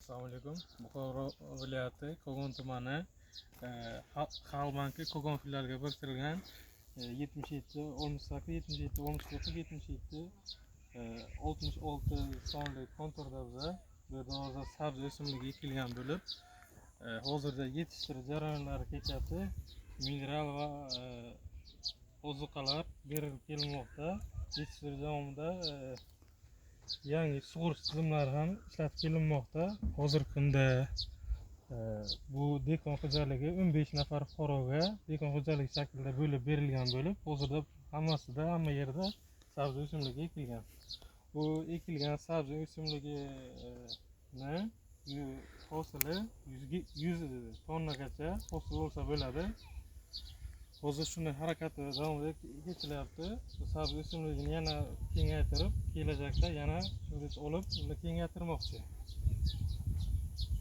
Assalomu alaykum. Buxoro viloyati Kogon tumani Xalq banki Kogon filialiga biriktirilgan 77 68 77 69 77 66 sonli konturda biza bu yerda hozir sabzi o'simligi ekilgan bo'lib, hozirda yetishtirish jarayonlari kechyapti. Mineral va ozuqalar berilib kelinmoqda. Yetishtirish davomida yangi sug'urish tizimlari ham ishlatib kelinmoqda. Hozirgi kunda bu dehqon xo'jaligi 15 nafar fuqaroga dehqon xo'jaligi shaklida bo'lib berilgan bo'lib, hozirda hamma yerda sabzi o'simligi ekilgan. Bu ekilgan sabzi o'simligini hosili 100 tonnagacha hosil bo'lsa bo'ladi. Hozir shunday harakati davomida ketilyapti. Sabzi o'simligini yana kengaytirib, kelajakda yana olib uni kengaytirmoqchi.